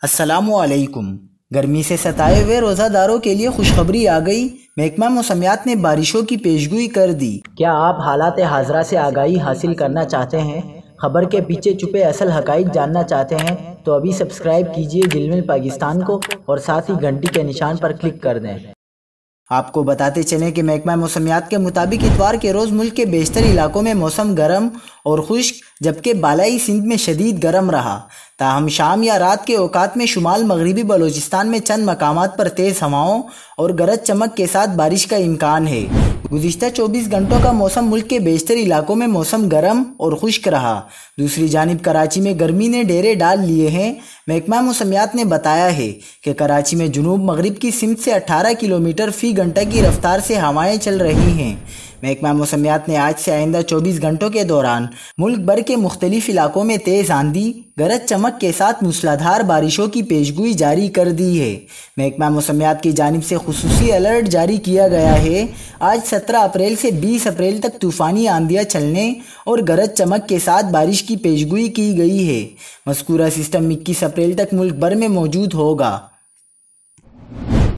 अस्सलामुअलैकुम। गर्मी से सताए हुए रोज़ादारों के लिए खुशखबरी आ गई। महकमा मौसमियात ने बारिशों की पेशगोई कर दी। क्या आप हालात हाज़रा से आगाही हासिल करना चाहते हैं? खबर के पीछे छुपे असल हक़ाइक़ जानना चाहते हैं तो अभी सब्सक्राइब कीजिए जिलमिल पाकिस्तान को और साथ ही घंटी के निशान पर क्लिक कर दें। आपको बताते चलें कि महकमा मौसमियात के मुताबिक इतवार के रोज़ मुल्क के बेशतर इलाकों में मौसम गर्म और खुश्क जबकि बालाई सिंध में शदीद गर्म रहा। ताहम शाम या रात के औकात में शुमाल मगरबी बलोचिस्तान में चंद मकामात पर तेज़ हवाओं और गरज चमक के साथ बारिश का इम्कान है। गुज़िश्ता 24 घंटों का मौसम मुल्क के बेशतर इलाकों में मौसम गर्म और खुश्क रहा। दूसरी जानिब कराची में गर्मी ने डेरे डाल लिए हैं। महकमा मौसमियात ने बताया है कि कराची में जुनूब मगरिब की सिमत से 18 किलोमीटर फ़ी घंटा की रफ्तार से हवाएं चल रही हैं। महकमा मौसमियात ने आज से आइंदा 24 घंटों के दौरान मुल्क भर के मुख्तलिफ इलाकों में तेज़ आंधी गरज चमक के साथ मूसलाधार बारिशों की पेशगोई जारी कर दी है। महकमा मौसमियात की जानिब से खुसूसी अलर्ट जारी किया गया है। आज 17 अप्रैल से 20 अप्रैल तक तूफ़ानी आंधियाँ चलने और गरज चमक के साथ बारिश की पेशगोई की गई है। मज़कूरा सिस्टम 21 अप्रैल तक मुल्क भर में मौजूद होगा।